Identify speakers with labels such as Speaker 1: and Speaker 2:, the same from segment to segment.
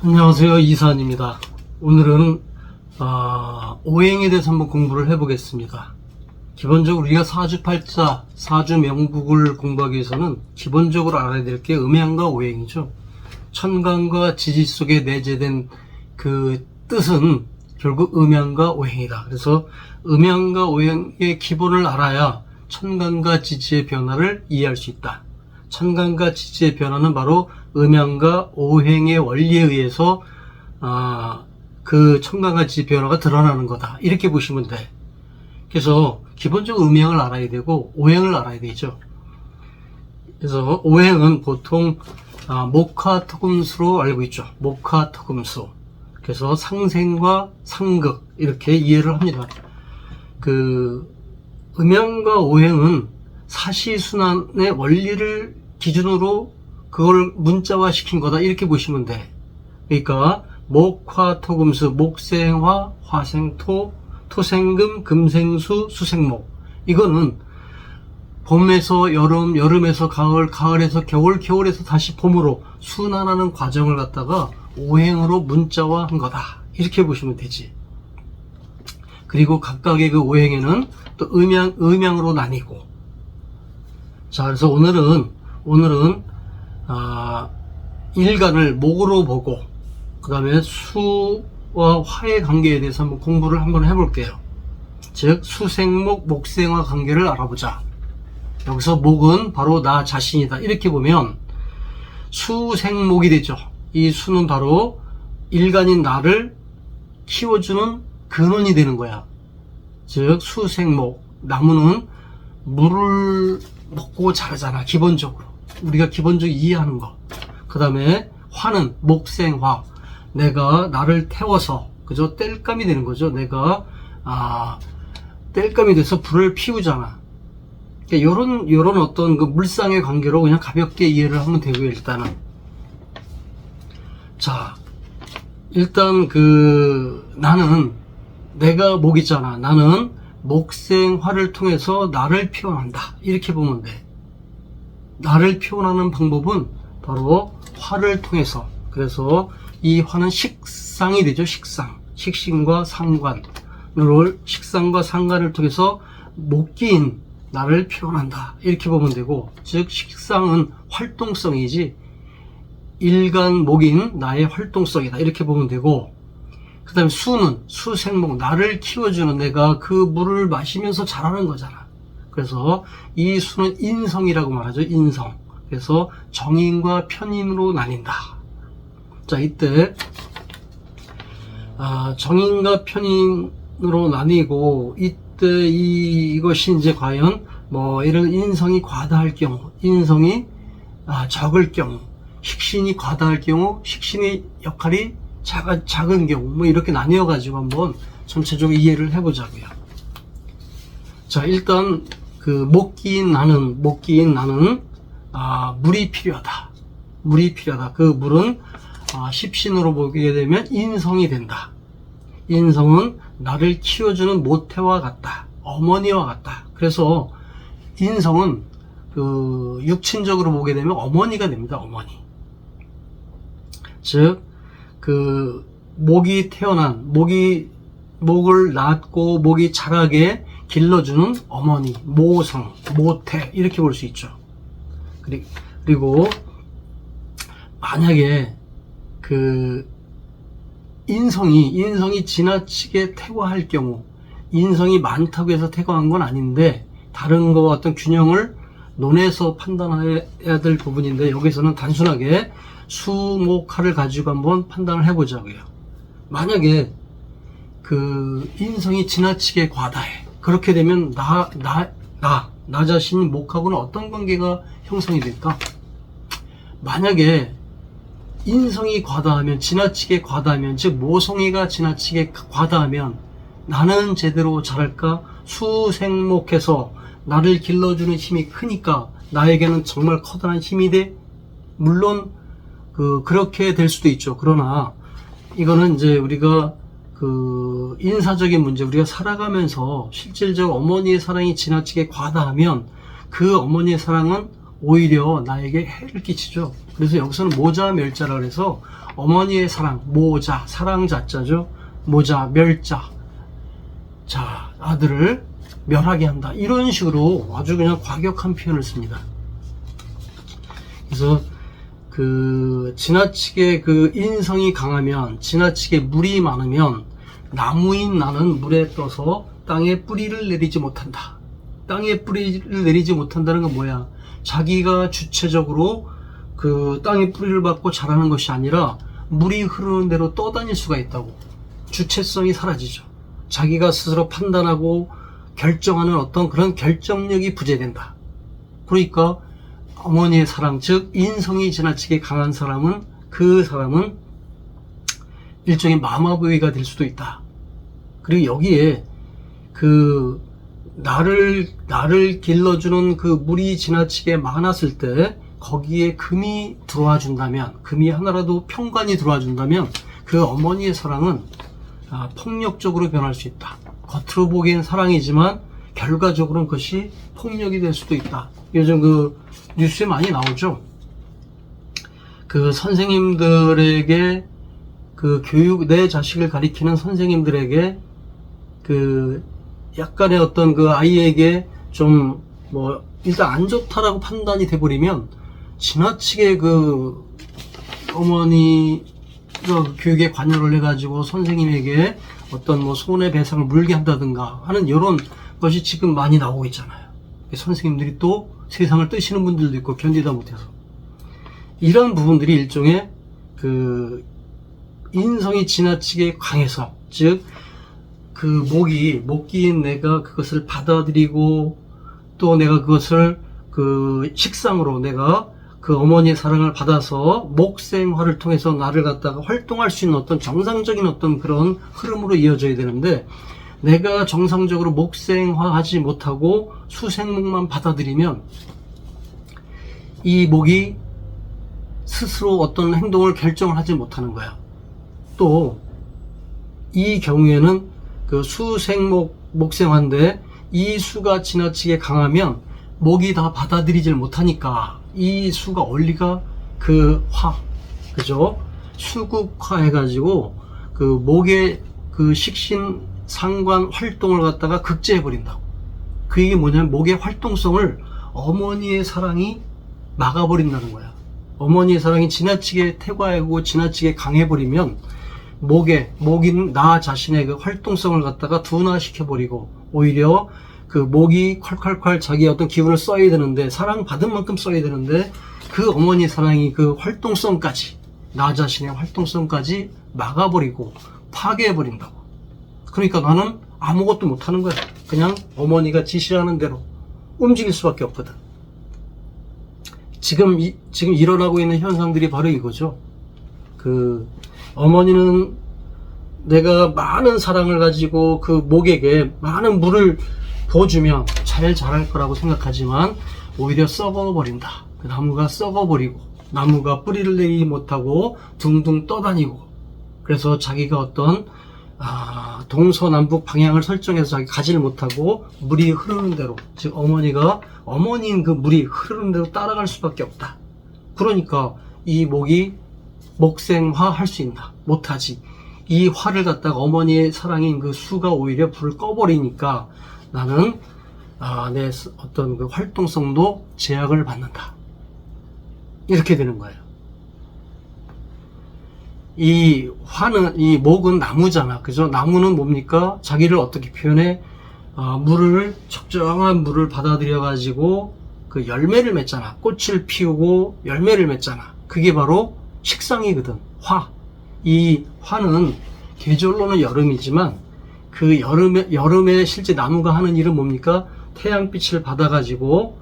Speaker 1: 안녕하세요, 이사입니다. 오늘은 오행에 대해서 한번 공부를 해보겠습니다. 기본적으로 우리가 사주팔자, 사주명국을 공부하기 위해서는 기본적으로 알아야 될 게 음양과 오행이죠. 천간과 지지 속에 내재된 그 뜻은 결국 음양과 오행이다. 그래서 음양과 오행의 기본을 알아야 천간과 지지의 변화를 이해할 수 있다. 천간과 지지의 변화는 바로 음양과 오행의 원리에 의해서 그 천간과 지지 변화가 드러나는 거다. 이렇게 보시면 돼. 그래서 기본적으로 음양을 알아야 되고 오행을 알아야 되죠. 그래서 오행은 보통 목화토금수로 알고 있죠. 목화토금수. 그래서 상생과 상극 이렇게 이해를 합니다. 그 음양과 오행은 사시순환의 원리를 기준으로 그걸 문자화 시킨 거다 이렇게 보시면 돼. 그러니까 목화토금수, 목생화, 화생토, 토생금, 금생수, 수생목. 이거는 봄에서 여름, 여름에서 가을, 가을에서 겨울, 겨울에서 다시 봄으로 순환하는 과정을 갖다가 오행으로 문자화한 거다 이렇게 보시면 되지. 그리고 각각의 그 오행에는 또 음양으로 나뉘고. 자, 그래서 오늘은 일간을 목으로 보고 그 다음에 수와 화의 관계에 대해서 한번 공부를 한번 해볼게요. 즉 수생목, 목생화 관계를 알아보자. 여기서 목은 바로 나 자신이다 이렇게 보면 수생목이 되죠. 이 수는 바로 일간인 나를 키워주는 근원이 되는 거야. 즉 수생목, 나무는 물을 먹고 자라잖아. 기본적으로 우리가 기본적으로 이해하는 거. 그 다음에 화는 목생화, 내가 나를 태워서 그죠, 땔감이 되는 거죠. 내가 땔감이 돼서 불을 피우잖아. 그러니까 요런 어떤 그 물상의 관계로 그냥 가볍게 이해를 하면 되고요. 일단은 자, 일단 나는 내가 목이잖아. 나는 목생화를 통해서 나를 피워난다 이렇게 보면 돼. 나를 피워나는 방법은 바로 화를 통해서. 그래서 이 화는 식상이 되죠. 식신과 상관을, 식상과 상관을 통해서 목기인 나를 피워난다 이렇게 보면 되고, 즉 식상은 활동성이지 일간 목인 나의 활동성이다 이렇게 보면 되고, 그 다음에 수는 수생목, 나를 키워주는, 내가 그 물을 마시면서 자라는 거잖아. 그래서 이 수는 인성이라고 말하죠. 인성. 그래서 정인과 편인으로 나뉜다. 자, 이때 정인과 편인으로 나뉘고, 이때 이것이 이제 과연 이런 인성이 과다할 경우, 인성이 적을 경우, 식신이 과다할 경우, 식신의 역할이 작은 경우, 이렇게 나뉘어 가지고 한번 전체적으로 이해를 해보자고요. 자, 일단 목기인 나는 물이 필요하다. 그 물은 십신으로 보게 되면 인성이 된다. 인성은 나를 키워주는 모태와 같다. 어머니와 같다. 그래서 인성은 육친적으로 보게 되면 어머니가 됩니다. 어머니. 즉 목이 태어난, 목을 낳고 목이 자라게 길러주는 어머니, 모성, 모태 이렇게 볼 수 있죠. 그리고 만약에 인성이 지나치게 태화할 경우, 인성이 많다고 해서 태화한 건 아닌데 다른 거와 어떤 균형을 논해서 판단해야 될 부분인데, 여기서는 단순하게 수목화를 가지고 한번 판단을 해보자고요. 만약에 인성이 지나치게 과다해. 그렇게 되면 나 자신 목하고는 어떤 관계가 형성이 될까? 만약에 인성이 과다하면, 지나치게 과다하면, 즉 모성애가 지나치게 과다하면 나는 제대로 자랄까? 수생목해서 나를 길러주는 힘이 크니까 나에게는 정말 커다란 힘이 돼. 물론 그렇게 될 수도 있죠. 그러나 이거는 이제 우리가 인사적인 문제, 우리가 살아가면서 실질적으로 어머니의 사랑이 지나치게 과다하면 그 어머니의 사랑은 오히려 나에게 해를 끼치죠. 그래서 여기서는 모자 멸자라 그래서 어머니의 사랑, 모자, 사랑 자자죠. 모자, 멸자. 자, 아들을 멸하게 한다. 이런 식으로 아주 그냥 과격한 표현을 씁니다. 그래서 지나치게 인성이 강하면, 지나치게 물이 많으면 나무인 나는 물에 떠서 땅에 뿌리를 내리지 못한다. 땅에 뿌리를 내리지 못한다는 건 뭐야? 자기가 주체적으로 땅에 뿌리를 받고 자라는 것이 아니라 물이 흐르는 대로 떠다닐 수가 있다고. 주체성이 사라지죠. 자기가 스스로 판단하고 결정하는 어떤 그런 결정력이 부재된다. 그러니까 어머니의 사랑, 즉 인성이 지나치게 강한 사람은, 그 사람은 일종의 마마보이가 될 수도 있다. 그리고 여기에 나를 길러주는 물이 지나치게 많았을 때 거기에 금이 들어와 준다면, 금이 하나라도 평관이 들어와 준다면 그 어머니의 사랑은 폭력적으로 변할 수 있다. 겉으로 보기엔 사랑이지만 결과적으로는 그것이 폭력이 될 수도 있다. 요즘 뉴스에 많이 나오죠. 선생님들에게 내 자식을 가리키는 선생님들에게 약간의 어떤 아이에게 좀 일단 안 좋다라고 판단이 돼버리면 지나치게 어머니가 교육에 관여를 해가지고 선생님에게 어떤 손해배상을 물게 한다든가 하는 이런 것이 지금 많이 나오고 있잖아요. 선생님들이 또 세상을 뜨시는 분들도 있고 견디다 못해서 이런 부분들이 일종의 인성이 지나치게 강해서, 즉 목기인 내가 그것을 받아들이고 또 내가 그것을 식상으로 내가 어머니의 사랑을 받아서 목생화를 통해서 나를 갖다가 활동할 수 있는 어떤 정상적인 어떤 그런 흐름으로 이어져야 되는데, 내가 정상적으로 목생화하지 못하고 수생목만 받아들이면 이 목이 스스로 어떤 행동을 결정을 하지 못하는 거야. 또 이 경우에는 목생화인데 이 수가 지나치게 강하면 목이 다 받아들이질 못하니까 이 수가 원리가 그죠? 수극화 해가지고 목의 식신 상관 활동을 갖다가 극제해 버린다고. 이게 뭐냐면 목의 활동성을 어머니의 사랑이 막아버린다는 거야. 어머니의 사랑이 지나치게 태과하고 지나치게 강해버리면 목인 나 자신의 활동성을 갖다가 둔화시켜버리고 오히려 목이 콸콸콸 자기의 어떤 기분을 써야 되는데, 사랑받은 만큼 써야 되는데 어머니의 사랑이 활동성까지, 나 자신의 활동성까지 막아버리고 파괴해버린다고. 그러니까 나는 아무것도 못하는 거야. 그냥 어머니가 지시하는 대로 움직일 수밖에 없거든. 지금 일어나고 있는 현상들이 바로 이거죠. 어머니는 내가 많은 사랑을 가지고 목에게 많은 물을 부어주면 잘 자랄 거라고 생각하지만 오히려 썩어버린다. 나무가 썩어버리고 나무가 뿌리를 내리지 못하고 둥둥 떠다니고, 그래서 자기가 어떤 동서남북 방향을 설정해서 자기 가지를 못하고 물이 흐르는 대로, 즉 어머니인 물이 흐르는 대로 따라갈 수밖에 없다. 그러니까 이 목이 목생화 할 수 있나? 못하지. 이 화를 갖다가 어머니의 사랑인 수가 오히려 불을 꺼버리니까 나는 내 어떤 활동성도 제약을 받는다. 이렇게 되는 거예요. 이 목은 나무잖아. 그죠? 나무는 뭡니까? 자기를 어떻게 표현해? 적정한 물을 받아들여 가지고 열매를 맺잖아. 꽃을 피우고 열매를 맺잖아. 그게 바로 식상이거든. 이 화는 계절로는 여름이지만 여름에 실제 나무가 하는 일은 뭡니까? 태양빛을 받아가지고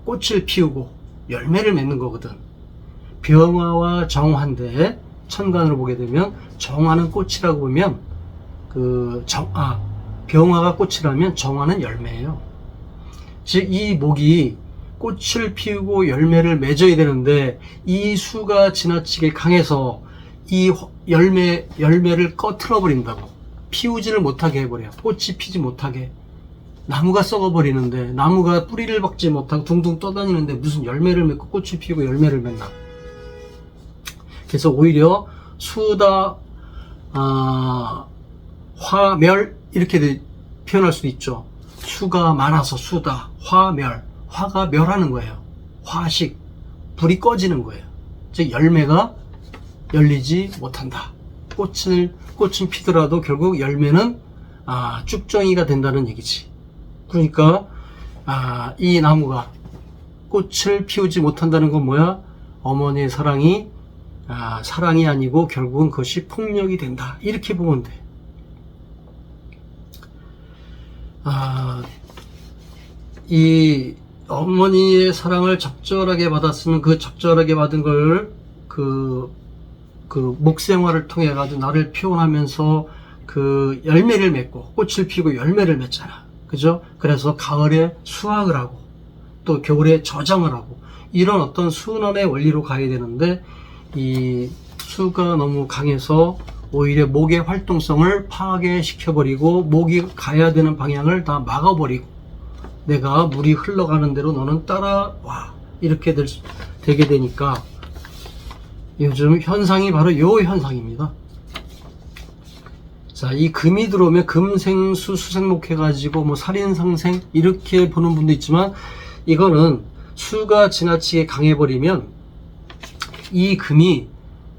Speaker 1: 꽃을 피우고 열매를 맺는 거거든. 병화와 정화인데 천간으로 보게 되면 정화는 꽃이라고 보면 병화가 꽃이라면 정화는 열매예요. 즉 이 목이 꽃을 피우고 열매를 맺어야 되는데 이 수가 지나치게 강해서 이 열매를 꺼트려 버린다고. 피우지를 못하게 해버려요. 꽃이 피지 못하게. 나무가 썩어버리는데, 나무가 뿌리를 박지 못하고 둥둥 떠다니는데 무슨 열매를 맺고 꽃을 피우고 열매를 맺나. 그래서 오히려 수다, 화멸 이렇게 표현할 수도 있죠. 수가 많아서 수다, 화멸, 화가 멸하는 거예요. 화식, 불이 꺼지는 거예요. 즉 열매가 열리지 못한다. 꽃은 피더라도 결국 열매는 쭉정이가 된다는 얘기지. 그러니까 이 나무가 꽃을 피우지 못한다는 건 뭐야? 어머니의 사랑이 사랑이 아니고 결국은 그것이 폭력이 된다. 이렇게 보면 돼. 이 어머니의 사랑을 적절하게 받았으면 그 적절하게 받은 걸 그 목생활을 통해 가지고 나를 표현하면서 그 열매를 맺고 꽃을 피우고 열매를 맺잖아. 그죠? 그래서 가을에 수확을 하고 또 겨울에 저장을 하고 이런 어떤 순환의 원리로 가야 되는데 이 수가 너무 강해서 오히려 목의 활동성을 파괴시켜버리고 목이 가야 되는 방향을 다 막아버리고 내가 물이 흘러가는 대로 너는 따라와 이렇게 되게 되니까 요즘 현상이 바로 이 현상입니다. 자, 이 금이 들어오면 금생수 수생목 해가지고 뭐 살인상생 이렇게 보는 분도 있지만 이거는 수가 지나치게 강해버리면 이 금이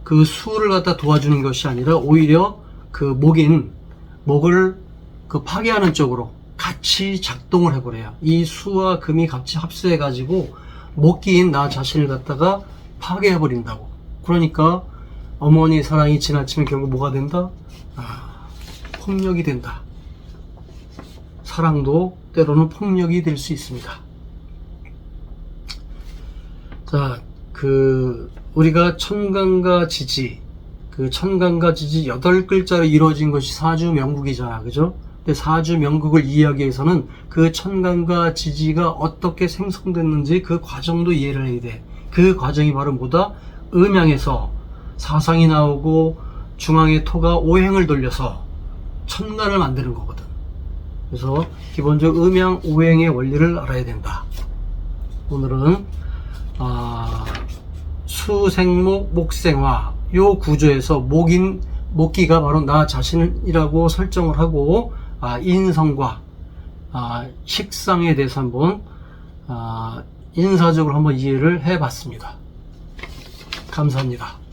Speaker 1: 그 수를 갖다 도와주는 것이 아니라 오히려 그 목을 그 파괴하는 쪽으로 같이 작동을 해버려요. 이 수와 금이 같이 합세해가지고 목기인 나 자신을 갖다가 파괴해버린다고. 그러니까 어머니 사랑이 지나치면 결국 뭐가 된다? 폭력이 된다. 사랑도 때로는 폭력이 될 수 있습니다. 자, 우리가 천간과 지지, 천간과 지지 8글자로 이루어진 것이 사주명국이잖아. 그죠? 근데 사주명국을 이해하기 위해서는 그 천간과 지지가 어떻게 생성됐는지 그 과정도 이해를 해야 돼. 그 과정이 바로 뭐다? 음양에서 사상이 나오고 중앙의 토가 오행을 돌려서 천간을 만드는 거거든. 그래서 기본적으로 음양 오행의 원리를 알아야 된다. 오늘은 수생목 목생화 요 구조에서 목기가 바로 나 자신이라고 설정을 하고 인성과 식상에 대해서 한번 인사적으로 한번 이해를 해 봤습니다. 감사합니다.